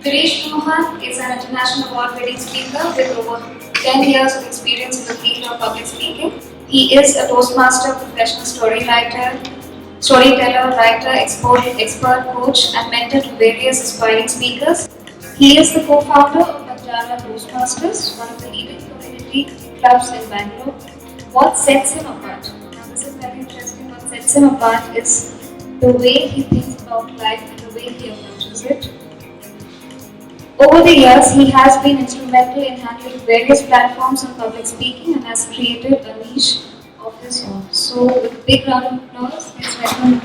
Dirish Mohan is an international award-winning speaker with over 10 years of experience in the field of public speaking. He is a Toastmaster, professional storyteller, writer, expert coach, and mentor to various aspiring speakers. He is the co-founder of Banjara Toastmasters, one of the leading community clubs in Bangalore. What sets him apart? Now, this is very interesting. What sets him apart is the way he thinks about life and the way he approaches it. Over the years, he has been instrumental in handling various platforms on public speaking and has created a niche of his own. So, with a big round of applause, let's welcome.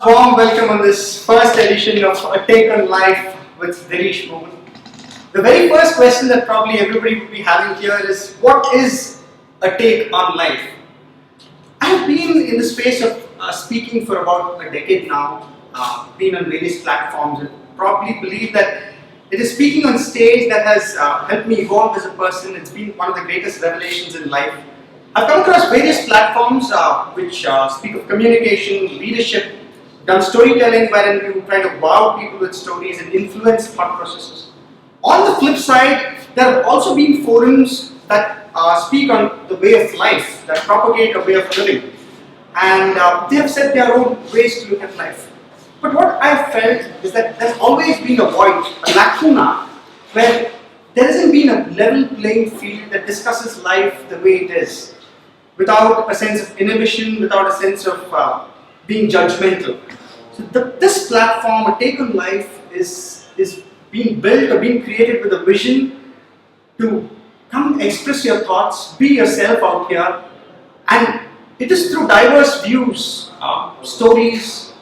Warm welcome on this first edition of A Take on Life with Dirish Mohan. The very first question that probably everybody would be having here is, what is a take on life? I have been in the space of speaking for about a decade now, been on various platforms, and probably believe that it is speaking on stage that has helped me evolve as a person. It's been one of the greatest revelations in life. I've come across various platforms which speak of communication, leadership, done storytelling wherein you try to wow people with stories and influence thought processes. On the flip side, there have also been forums that speak on the way of life, that propagate a way of living. And they have set their own ways to look at life. But what I've felt is that there's always been a void, a lacuna, where there hasn't been a level playing field that discusses life the way it is, without a sense of inhibition, without a sense of being judgmental. So this platform, A Take on Life, is being built or being created with a vision to come express your thoughts, be yourself out here, and it is through diverse views, stories,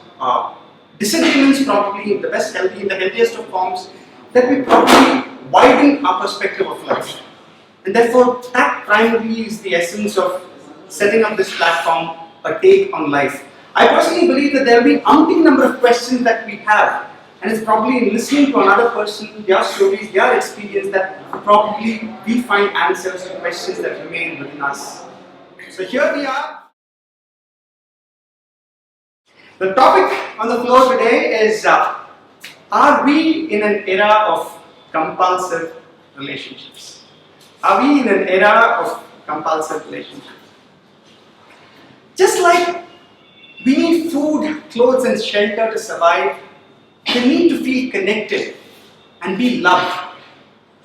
disagreements probably in the healthiest of forms, that we probably widen our perspective of life. And therefore, that primarily is the essence of setting up this platform, A Take on Life. I personally believe that there will be an umpteen number of questions that we have, and it's probably in listening to another person, their stories, their experience, that probably we find answers to questions that remain within us. So here we are. The topic on the floor today is, are we in an era of compulsive relationships? Are we in an era of compulsive relationships? Just like we need food, clothes and shelter to survive, the need to feel connected and be loved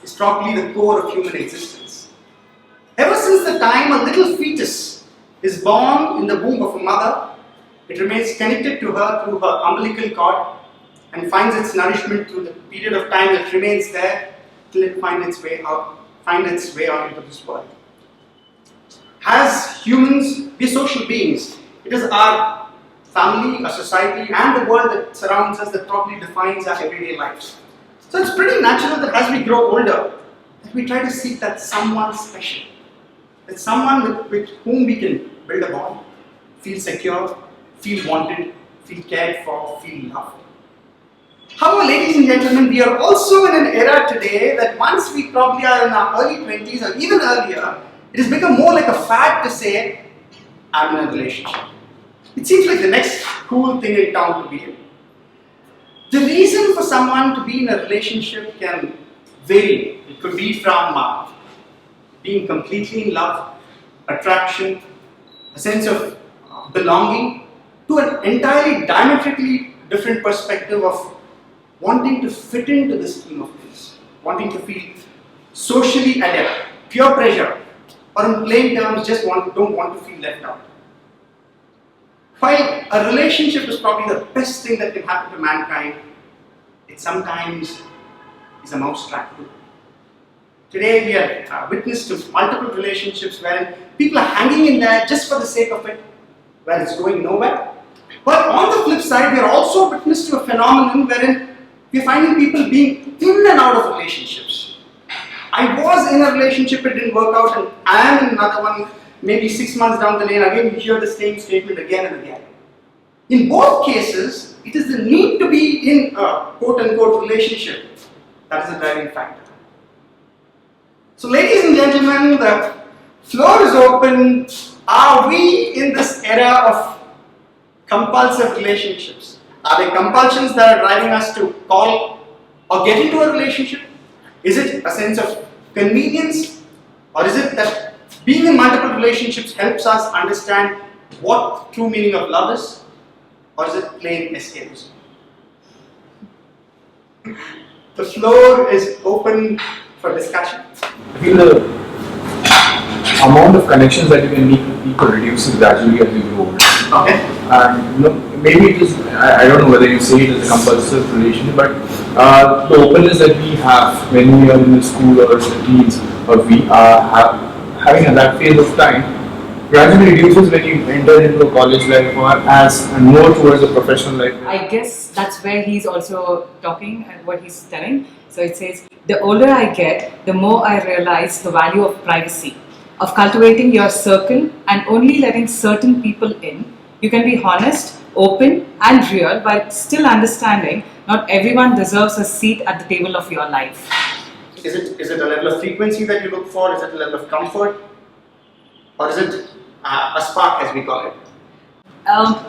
is probably the core of human existence. Ever since the time a little fetus is born in the womb of a mother, it remains connected to her through her umbilical cord and finds its nourishment through the period of time that remains there till it finds its way out into this world. As humans, we are social beings. It is our family, our society, and the world that surrounds us that probably defines our everyday lives. So it's pretty natural that as we grow older, that we try to seek that someone special, that someone with whom we can build a bond, feel secure, feel wanted, feel cared for, feel loved. However, ladies and gentlemen, we are also in an era today that once we probably are in our early 20s or even earlier, it has become more like a fad to say, I'm in a relationship. It seems like the next cool thing in town to be in. The reason for someone to be in a relationship can vary. It could be from being completely in love, attraction, a sense of belonging, to an entirely diametrically different perspective of wanting to fit into the scheme of things, wanting to feel socially adept, peer pressure, or in plain terms, just don't want to feel left out. While a relationship is probably the best thing that can happen to mankind, it sometimes is a mousetrap too. Today we are witness to multiple relationships where people are hanging in there just for the sake of it, where it's going nowhere. But on the flip side, we are also witness to a phenomenon wherein we are finding people being in and out of relationships. I was in a relationship, it didn't work out, and I am in another one, maybe 6 months down the lane, again you hear the same statement again and again. In both cases, it is the need to be in a quote-unquote relationship that is a driving factor. So ladies and gentlemen, the floor is open. Are we in this era of compulsive relationships. Are they compulsions that are driving us to call or get into a relationship? Is it a sense of convenience, or is it that being in multiple relationships helps us understand what true meaning of love is, or is it plain escapism? The floor is open for discussion. I feel the amount of connections that you can make with people reduces gradually as you grow older. Okay. And maybe it is, I don't know whether you say it as a compulsive relationship, but the openness that we have when we are in the school or the teens, or we are having at that phase of time, gradually reduces when you enter into a college life or as and more towards a professional life. I guess that's where he's also talking and what he's telling. So it says, the older I get, the more I realize the value of privacy, of cultivating your circle and only letting certain people in. You can be honest, open and real while still understanding not everyone deserves a seat at the table of your life. Is it a level of frequency that you look for? Is it a level of comfort? Or is it a spark, as we call it?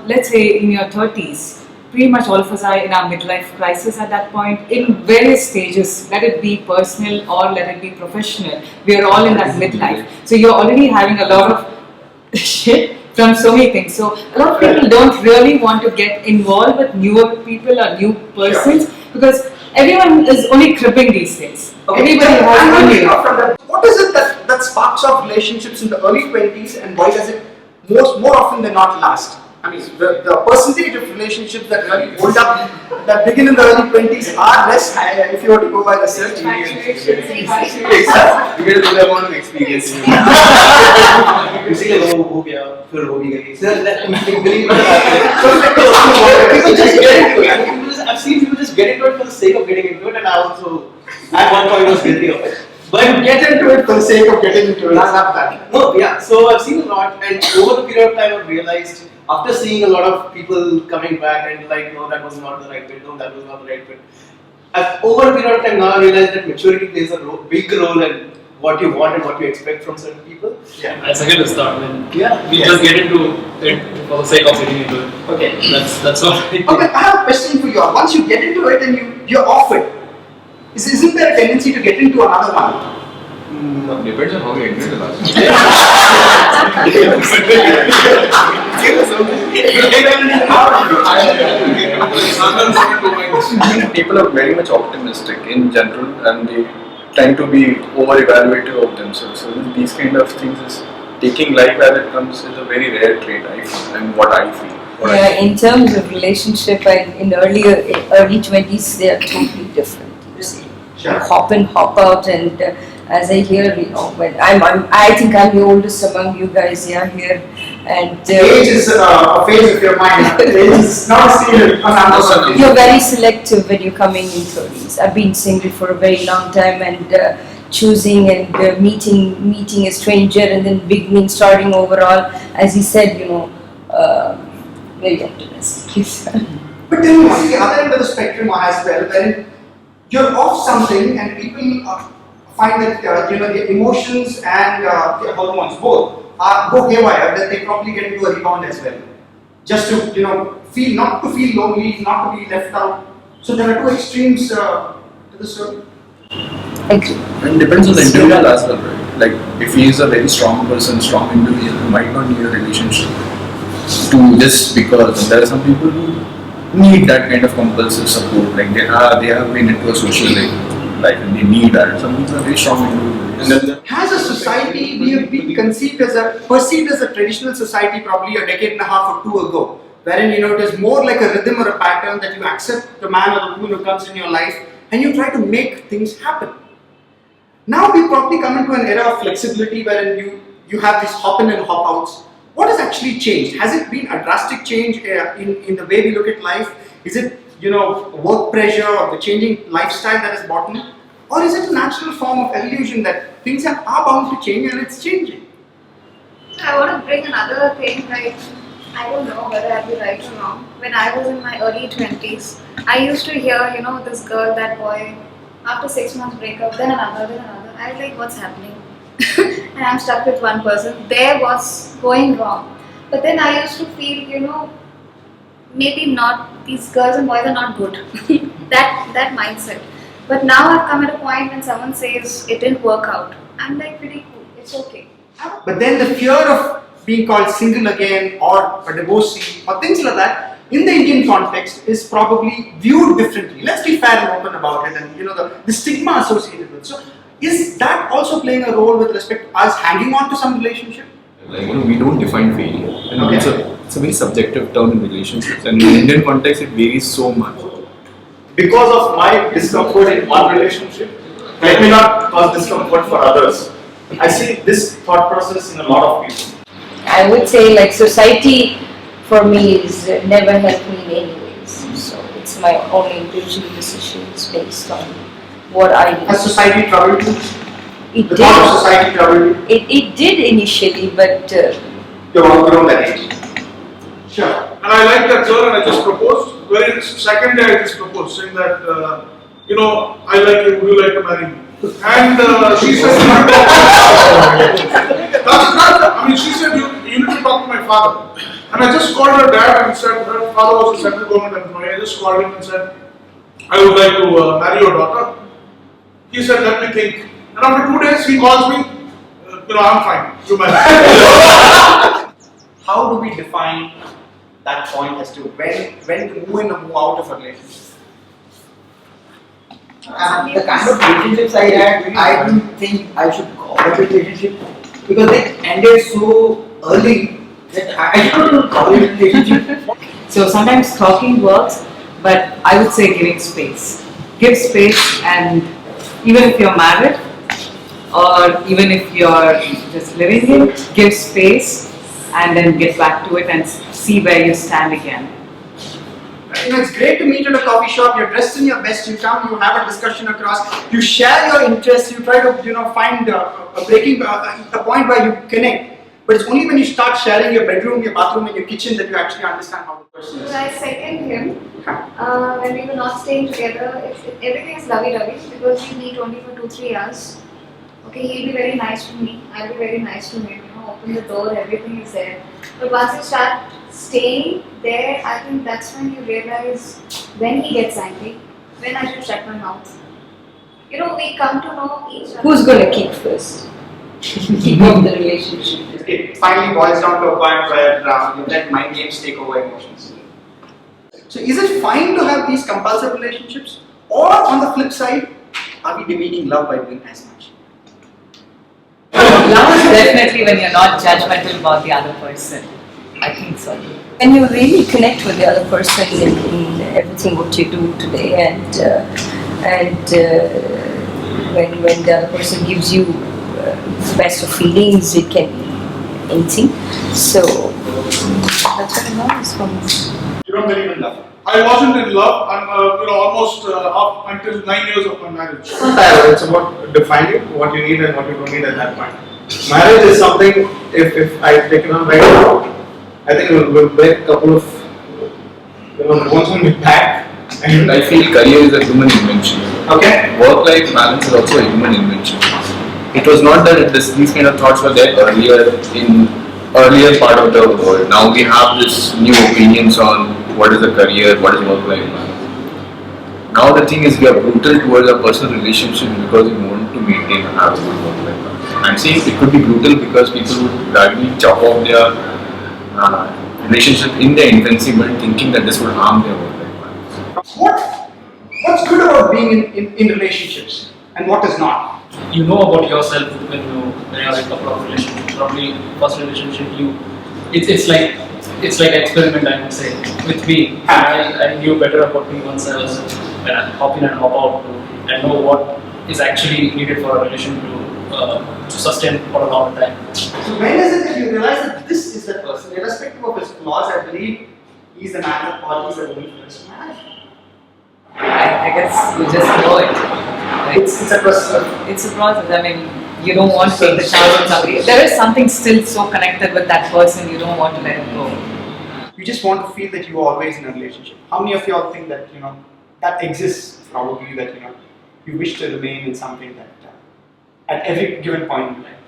Let's say in your 30s, pretty much all of us are in our midlife crisis at that point, in various stages, let it be personal or let it be professional. We are all in that midlife. So you're already having a lot of shit from so many things. So a lot of people don't really want to get involved with newer people or new persons because everyone is only cribbing these things. Okay. Everybody has only. What is it that sparks off relationships in the early 20s, and why does it more often than not last? I mean, the percentage of relationships that really hold up, that begin in the early 20s are less high if you were to go by the search. You get a good amount of experience. You see, like, oh, yeah, फिर हो भी गई. People just get into it. I've seen people just get into it for the sake of getting into it, and I also, at one point, was guilty of it. But get into it for the sake of getting into it. I love that. No, yeah. So I've seen a lot, and over the period of time, I've realized after seeing a lot of people coming back and like, no, that was not the right fit. No, that was not the right fit. Over a period of time, now I realize that maturity plays a big role in what you want and what you expect from certain people. Yeah. I second the start when we Yeah. just get into it for the sake of getting into it. Okay. That's all. Okay, I have a question for you all. Once you get into it and you're off it, isn't there a tendency to get into another one? Depends on how you enter the last. People are very much optimistic in general, and they tend to be over-evaluative of themselves. So these kind of things is taking life as it comes is a very rare trait, I feel, and what I feel. Yeah, in terms of relationship, and in early 20s, they are totally different. You see, Sure. hop in, hop out, and as I hear, when I think I'm the oldest among you guys here, and Age is a phase of your mind. Age is not a serious phenomenon. you're very selective when you're coming in 30s. I've been single for a very long time, and choosing and meeting a stranger, and then beginning, starting overall. As he said, very optimistic. But then on the other end of the spectrum as well, when you're off something and people find that the emotions and the hormones both go haywire, that they probably get into a rebound as well. Just to feel not to feel lonely, not to be left out. So there are two extremes to the story. Agree. And depends on the individual as well, right? Like if he is a very strong person, strong individual, he might not need a relationship to just because. And there are some people who need that kind of compulsive support. Like they have been into a social life and they need that. Some people are very strong individuals. As a society, we have been perceived as a traditional society probably a decade and a half or two ago, wherein it is more like a rhythm or a pattern that you accept the man or the woman who comes in your life and you try to make things happen. Now we probably come into an era of flexibility wherein you have these hop in and hop outs. What has actually changed? Has it been a drastic change in the way we look at life? Is it work pressure or the changing lifestyle that has brought in? Or is it a natural form of evolution that things are bound to change and it's changing? I want to bring another thing, like, I don't know whether I'll be right or wrong. When I was in my early 20s, I used to hear, this girl, that boy, after 6 months breakup, then another. I was like, what's happening? And I'm stuck with one person. There was going wrong. But then I used to feel, maybe not, these girls and boys are not good. that mindset. But now I've come at a point when someone says it didn't work out, I'm like, pretty cool, it's okay. But then the fear of being called single again or a divorcee or things like that in the Indian context is probably viewed differently. Let's be fair and open about it, and the stigma associated with it. So is that also playing a role with respect to us hanging on to some relationship? Like, we don't define failure. Okay. It's a very subjective term in relationships, and in the Indian context, it varies so much. Because of my discomfort in one relationship, let me not cause discomfort for others. I see this thought process in a lot of people. I would say like society for me is never helped me in any ways. So it's my own individual decisions based on what I do. Has society troubled you? It The thought of did. society troubled you? It did initially, but You've outgrown that age. Sure. And I like that girl and I just proposed. Very second day I just proposed, saying that, I like you, would you like to marry me? And she said, she said, you need to talk to my father. And I just called her dad and said, her father was a central government employee. I just called him and said, I would like to marry your daughter. He said, let me think. And after 2 days, he calls me, I'm fine, you marry. How do we define that point as to when to move in or move out of a relationship? The kind of relationships I had, I don't think I should call it a relationship because they ended so early that I don't call it a relationship. So sometimes talking works, but I would say giving space. Give space, and even if you're married or even if you're just living in, give space and then get back to it and see where you stand again. It's great to meet at a coffee shop. You're dressed in your best. You come, you have a discussion across. You share your interests. You try to, find a breaking a point where you connect. But it's only when you start sharing your bedroom, your bathroom, and your kitchen that you actually understand how the person is. So I second him. When we were not staying together, everything is lovey-dovey because we meet only for 2-3 hours. Okay, he'll be very nice to me. I'll be very nice to him. Open the door, everything is there. But once you start staying there, I think that's when you realize when he gets angry, when I should shut my mouth. We come to know each other. who's going to keep first? Keep up the relationship. It finally boils down to a point where you let mind games take over emotions. So is it fine to have these compulsive relationships? Or on the flip side, are we demeaning love by doing as much? Love is definitely when you're not judgmental about the other person. I think so. And you really connect with the other person in everything what you do today, and when the other person gives you the best of feelings, it can be anything. So that's what love is for me. You don't believe in love? I wasn't in love, almost up until 9 years of my marriage. It's about defining what you need and what you don't need at that point. Marriage is something, if I take it on right now, I think we'll break a couple of bones on my back. And I feel career is a human invention. Okay. Work-life balance is also a human invention. It was not that these kind of thoughts were there earlier part of the world. Now we have this new opinions on what is a career, what is work-life balance. Now the thing is, we are brutal towards our personal relationships because we want to maintain and have a good work-life balance. I'm saying it could be brutal because people would gradually chop off their relationship in their infancy, but thinking that this would harm their work-life balance. What's good about being in relationships and what is not? You know about yourself when you're in a couple of relationships. Probably first relationship, it's like an experiment, I would say. With me, I knew better about me once I was when I hop in and hop out and know what is actually needed for a relation to sustain for a long time. So when is it that you realize that this is the person, irrespective of his flaws, I believe he's the man or he's the woman for this marriage? I guess you just know it. It's a process. It's a process. I mean, you don't want to take the chance on somebody. There is something still so connected with that person, you don't want to let it go. You just want to feel that you are always in a relationship. How many of you all think that that exists? Probably that you wish to remain in something that at every given point in life.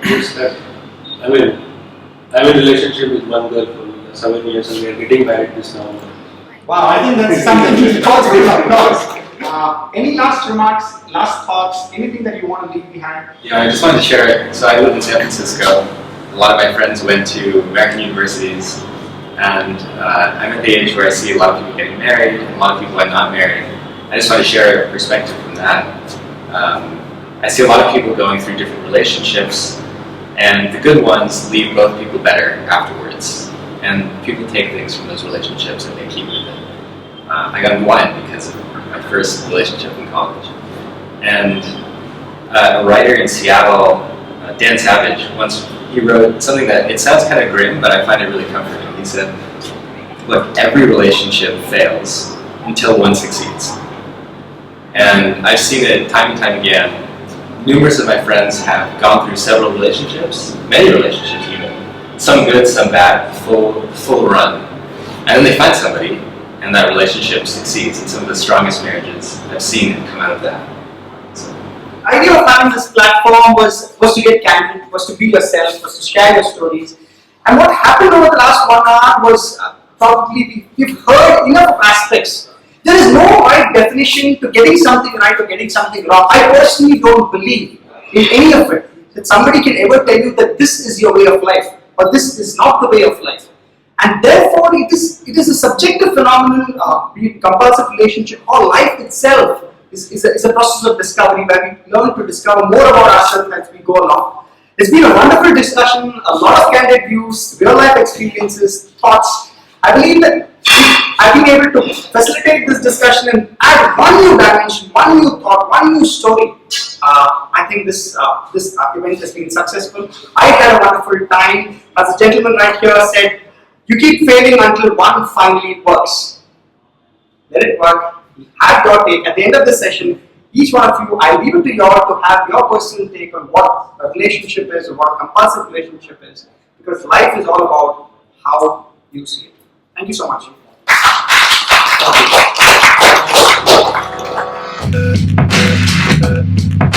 Yes, that. I'm in a relationship with one girl for 7 years and we are getting married this November. Wow, I think that's something to positive applause. Any last remarks, last thoughts, anything that you want to leave behind? Yeah, I just wanted to share it. So I live in San Francisco. A lot of my friends went to American universities, and I'm at the age where I see a lot of people getting married, and a lot of people are not married. I just want to share a perspective from that. I see a lot of people going through different relationships, and the good ones leave both people better afterwards. And people take things from those relationships and they keep with it. I got into wine because of my first relationship in college. And a writer in Seattle, Dan Savage, once he wrote something that it sounds kind of grim, but I find it really comforting. He said, look, every relationship fails until one succeeds. And I've seen it time and time again. Numerous of my friends have gone through several relationships, many relationships even, some good, some bad, full run. And then they find somebody, and that relationship succeeds. And some of the strongest marriages I've seen come out of that. The idea of having this platform was to get candid, was to be yourself, was to share your stories. And what happened over the last 1 hour was probably we've heard enough aspects. There is no right definition to getting something right or getting something wrong. I personally don't believe in any of it. That somebody can ever tell you that this is your way of life or this is not the way of life. And therefore it is a subjective phenomenon, be it compulsive relationship or life itself is a process of discovery where we learn to discover more about ourselves as we go along. It's been a wonderful discussion, a lot of candid views, real life experiences, thoughts. I believe that I've been able to facilitate this discussion and add one new dimension, one new thought, one new story. I think this event has been successful. I had a wonderful time. As the gentleman right here said, you keep failing until one finally works. Let it work. Have your take. At the end of the session, each one of you, I leave it to you all to have your personal take on what a relationship is or what a compulsive relationship is. Because life is all about how you see it. Thank you so much. Thank you.